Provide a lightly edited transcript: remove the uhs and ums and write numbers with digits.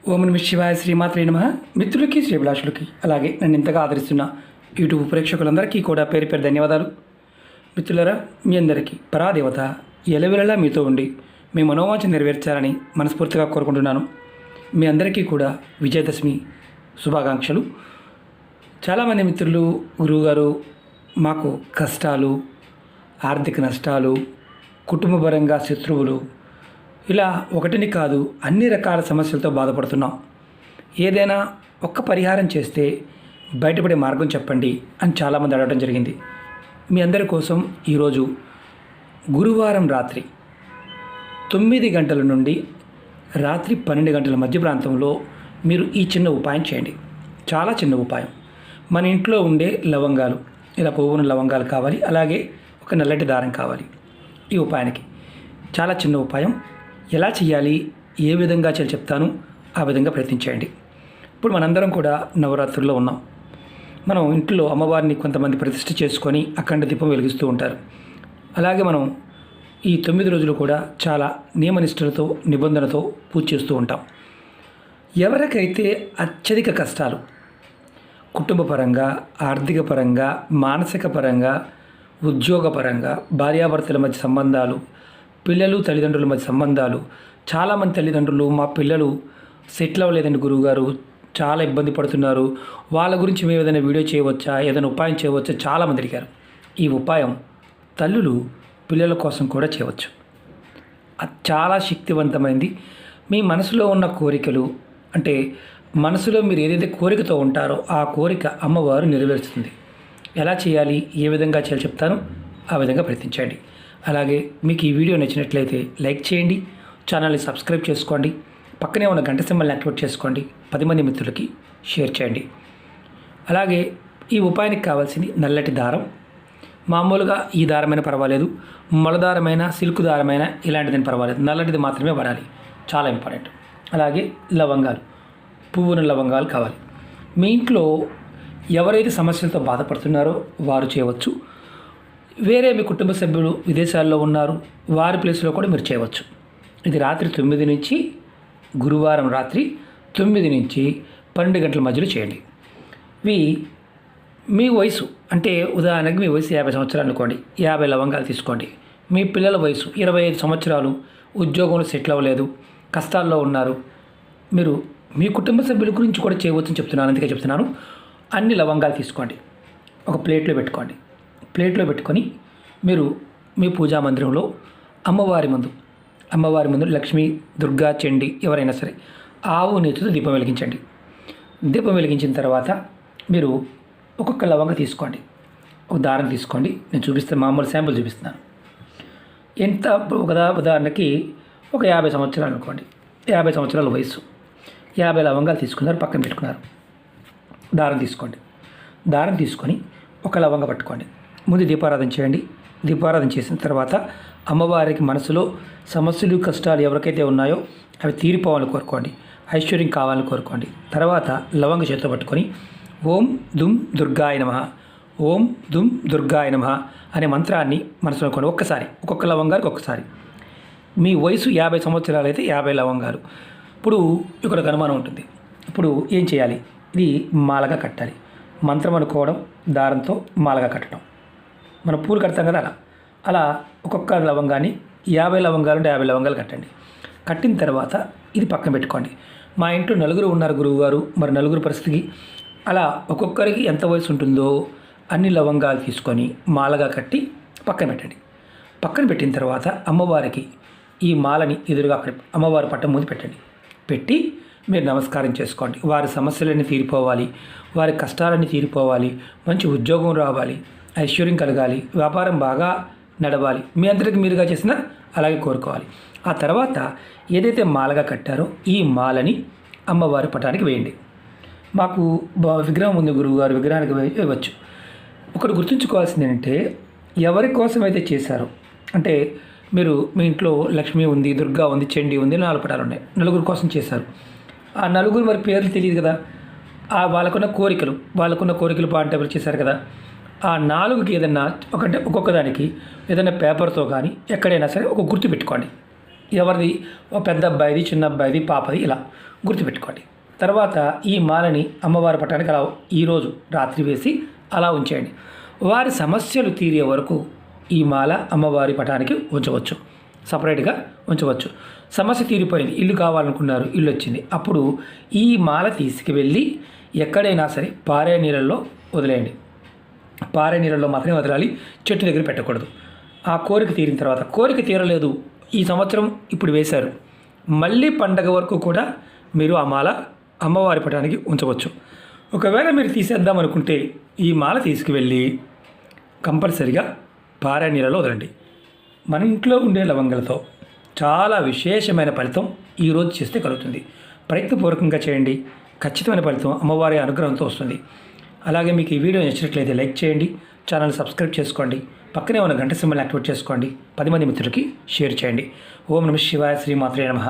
ఓం నమ శివాయ శ్రీమాత్రే నమః. మిత్రులకి శ్రీభిలాషులకి అలాగే నన్ను ఇంతగా ఆదరిస్తున్న యూట్యూబ్ ప్రేక్షకులందరికీ కూడా పేరు పేరు ధన్యవాదాలు. మిత్రులరా, మీ అందరికీ పరాదేవత ఎలవెలలా మీతో ఉండి మీ మనోవాంఛ నెరవేర్చాలని మనస్ఫూర్తిగా కోరుకుంటున్నాను. మీ అందరికీ కూడా విజయదశమి శుభాకాంక్షలు. చాలామంది మిత్రులు, గురువుగారు, మాకు కష్టాలు, ఆర్థిక నష్టాలు, కుటుంబపరంగా శత్రువులు, ఇలా ఒకటిని కాదు అన్ని రకాల సమస్యలతో బాధపడుతున్నాం. ఏదైనా ఒక్క పరిహారం చేస్తే బయటపడే మార్గం చెప్పండి అని చాలామంది అడగడం జరిగింది. మీ అందరి కోసం ఈరోజు గురువారం రాత్రి 9 గంటల నుండి రాత్రి 12 గంటల మధ్య ప్రాంతంలో మీరు ఈ చిన్న ఉపాయం చేయండి. చాలా చిన్న ఉపాయం. మన ఇంట్లో ఉండే లవంగాలు, ఇలా పువ్వున లవంగాలు కావాలి, అలాగే ఒక నల్లటి దారం కావాలి. ఈ ఉపాయానికి చాలా చిన్న ఉపాయం. ఎలా చేయాలి, ఏ విధంగా చేయాలి చెప్తాను, ఆ విధంగా ప్రయత్నించేయండి. ఇప్పుడు మనందరం కూడా నవరాత్రుల్లో ఉన్నాం. మనం ఇంట్లో అమ్మవారిని కొంతమంది ప్రతిష్ఠ చేసుకొని అఖండ దీపం వెలిగిస్తూ ఉంటారు. అలాగే మనం ఈ 9 రోజులు కూడా చాలా నియమనిష్టలతో, నిబంధనతో పూజ చేస్తూ ఉంటాం. ఎవరికైతే అత్యధిక కష్టాలు కుటుంబ పరంగా, ఆర్థిక పరంగా, మానసిక పరంగా, ఉద్యోగపరంగా, భార్యాభర్తల మధ్య సంబంధాలు, పిల్లలు తల్లిదండ్రుల మధ్య సంబంధాలు, చాలామంది తల్లిదండ్రులు మా పిల్లలు సెటిల్ అవ్వలేదండి గురువుగారు, చాలా ఇబ్బంది పడుతున్నారు, వాళ్ళ గురించి మేము ఏదైనా వీడియో చేయవచ్చా, ఏదైనా ఉపాయం చేయవచ్చా, చాలామంది అడిగారు. ఈ ఉపాయం తల్లులు పిల్లల కోసం కూడా చేయవచ్చు. అది చాలా శక్తివంతమైంది. మీ మనసులో ఉన్న కోరికలు, అంటే మనసులో మీరు ఏదైతే కోరికతో ఉంటారో ఆ కోరిక అమ్మవారు నెరవేరుస్తుంది. ఎలా చేయాలి, ఏ విధంగా చేయాలి చెప్తాను, ఆ విధంగా ప్రయత్నించండి. అలాగే మీకు ఈ వీడియో నచ్చినట్లయితే లైక్ చేయండి, ఛానల్ని సబ్స్క్రైబ్ చేసుకోండి, పక్కనే ఉన్న గంట సింబల్ని యాక్టివేట్ చేసుకోండి, 10 మంది మిత్రులకి షేర్ చేయండి. అలాగే ఈ ఉపాయానికి కావాల్సింది నల్లటి దారం. మామూలుగా ఈ దారమైనా పర్వాలేదు, మొలదారమైనా, సిల్క్ దారమైనా ఇలాంటిదని పర్వాలేదు, నల్లటిది మాత్రమే వాడాలి, చాలా ఇంపార్టెంట్. అలాగే లవంగాలు, పువ్వున లవంగాలు కావాలి. మీ ఇంట్లో ఎవరైతే సమస్యలతో బాధపడుతున్నారో వారు చేయవచ్చు. వేరే మీ కుటుంబ సభ్యులు విదేశాల్లో ఉన్నారు, వారి ప్లేస్లో కూడా మీరు చేయవచ్చు. ఇది రాత్రి 9 నుంచి గురువారం రాత్రి 9 నుంచి 12 గంటల మధ్యలో చేయండి. మీ వయసు, అంటే ఉదాహరణకి మీ వయసు 50 సంవత్సరాలు అనుకోండి, 50 లవంగాలు తీసుకోండి. మీ పిల్లల వయసు 25 సంవత్సరాలు, ఉద్యోగంలో సెటిల్ అవ్వలేదు, కష్టాల్లో ఉన్నారు, మీరు మీ కుటుంబ సభ్యుల గురించి కూడా చేయవచ్చని చెప్తున్నాను, అందుకే చెప్తున్నాను. అన్ని లవంగాలు తీసుకోండి, ఒక ప్లేట్లో పెట్టుకోండి. ప్లేట్లో పెట్టుకొని మీరు మీ పూజా మందిరంలో అమ్మవారి ముందు లక్ష్మీ, దుర్గా, చండి ఎవరైనా సరే ఆవు నేతితో దీపం వెలిగించండి. దీపం వెలిగించిన తర్వాత మీరు ఒక్కొక్క లవంగా తీసుకోండి, ఒక దారం తీసుకోండి. నేను చూపిస్తాను, మామూలు శాంపుల్ చూపిస్తున్నాను. ఎంత ఉదాహరణకి ఒక 50 సంవత్సరాలు అనుకోండి, 50 సంవత్సరాల వయసు, 50 లవంగాలు తీసుకున్నారు, పక్కన పెట్టుకున్నారు. దారం తీసుకోండి. దారం తీసుకొని ఒక లవంగా పట్టుకోండి. ముందు దీపారాధన చేయండి. దీపారాధన చేసిన తర్వాత అమ్మవారికి మనసులో సమస్యలు, కష్టాలు ఎవరికైతే ఉన్నాయో అవి తీరిపోవాలని కోరుకోండి, ఐశ్వర్యం కావాలని కోరుకోండి. తర్వాత లవంగ చేతితో పట్టుకొని ఓం దుమ్ దుర్గాయ నమః, ఓం దుమ్ దుర్గాయ నమః అనే మంత్రాన్ని మనసులో అనుకోండి. ఒక్కసారి, ఒక్కొక్క లవంగానికి ఒక్కసారి. మీ వయసు 50 సంవత్సరాలు అయితే 50 లవంగాలు. ఇప్పుడు ఇక్కడ ఒక అనుమానం ఉంటుంది. ఇప్పుడు ఏం చేయాలి, ఇది మాలగా కట్టాలి. మంత్రం అనుకోవడం, దారంతో మాలగా కట్టడం. మనం పూలు కడతాం కదా, అలా ఒక్కొక్క లవంగాన్ని 50 లవంగాలు అంటే 50 లవంగాలు కట్టండి. కట్టిన తర్వాత ఇది పక్కన పెట్టుకోండి. మా ఇంట్లో 4 ఉన్నారు గురువుగారు, మరి 4 పరిస్థితికి అలా ఒక్కొక్కరికి ఎంత వయసు ఉంటుందో అన్ని లవంగాలు తీసుకొని మాలగా కట్టి పక్కన పెట్టండి. పక్కన పెట్టిన తర్వాత అమ్మవారికి ఈ మాలని ఎదురుగా అక్కడ అమ్మవారి పట్టం ముందు పెట్టండి. పెట్టి మీరు నమస్కారం చేసుకోండి. వారి సమస్యలన్నీ తీరిపోవాలి, వారి కష్టాలన్నీ తీరిపోవాలి, మంచి ఉద్యోగం రావాలి, ఐశ్వర్యం కలగాలి, వ్యాపారం బాగా నడవాలి, మీ అందరికి మీరుగా చేసినా అలాగే కోరుకోవాలి. ఆ తర్వాత ఏదైతే మాలగా కట్టారో ఈ మాలని అమ్మవారి పటానికి వేయండి. మాకు విగ్రహం ఉంది గురువుగారు, విగ్రహానికి వేయవచ్చు. ఒకటి గుర్తుంచుకోవాల్సింది ఏంటంటే, ఎవరి కోసం అయితే చేశారో, అంటే మీరు మీ ఇంట్లో లక్ష్మి ఉంది, దుర్గా ఉంది, చండి ఉంది, 4 పటాలు ఉన్నాయి, 4 కోసం చేశారు. ఆ 4 మరి పేర్లు తెలియదు కదా, వాళ్ళకున్న కోరికలు పాయింట్ చేశారు కదా. ఆ 4కి ఏదన్నా ఒక్కొక్క దానికి ఏదైనా పేపర్తో కానీ ఎక్కడైనా సరే ఒక గుర్తు పెట్టుకోండి. ఎవరిది ఒక పెద్ద అబ్బాయిది, చిన్న అబ్బాయిది, పాపది, ఇలా గుర్తుపెట్టుకోండి. తర్వాత ఈ మాలని అమ్మవారి పటానికి అలా ఈరోజు రాత్రి వేసి అలా ఉంచేయండి. వారి సమస్యలు తీరే వరకు ఈ మాల అమ్మవారి పటానికి ఉంచవచ్చు, సపరేట్గా ఉంచవచ్చు. సమస్య తీరిపోయింది, ఇల్లు కావాలనుకున్నారు, ఇల్లు వచ్చింది, అప్పుడు ఈ మాల తీసుకువెళ్ళి ఎక్కడైనా సరే పారే నీళ్ళల్లో వదిలేయండి. పారే నీళ్ళల్లో మాత్రమే వదలాలి, చెట్టు దగ్గర పెట్టకూడదు. ఆ కోరిక తీరిన తర్వాత, కోరిక తీరలేదు ఈ సంవత్సరం ఇప్పుడు వేశారు, మళ్ళీ పండగ వరకు కూడా మీరు ఆ మాల అమ్మవారి పటానికి ఉంచవచ్చు. ఒకవేళ మీరు తీసేద్దాం అనుకుంటే ఈ మాల తీసుకువెళ్ళి కంపల్సరిగా పారే నీళ్ళలో వదలండి. మన ఇంట్లో ఉండే లవంగాలతో చాలా విశేషమైన ఫలితం ఈరోజు చేస్తే కలుగుతుంది. ప్రయత్నపూర్వకంగా చేయండి, ఖచ్చితమైన ఫలితం అమ్మవారి అనుగ్రహంతో వస్తుంది. అలాగే మీకు ఈ వీడియో నచ్చినట్లయితే లైక్ చేయండి, ఛానల్ సబ్స్క్రైబ్ చేసుకోండి, పక్కనే ఉన్న గంట సింబల్ని యాక్టివేట్ చేసుకోండి, 10 మంది మిత్రులకి షేర్ చేయండి. ఓం నమః శివాయ, శ్రీమాత్రే నమః.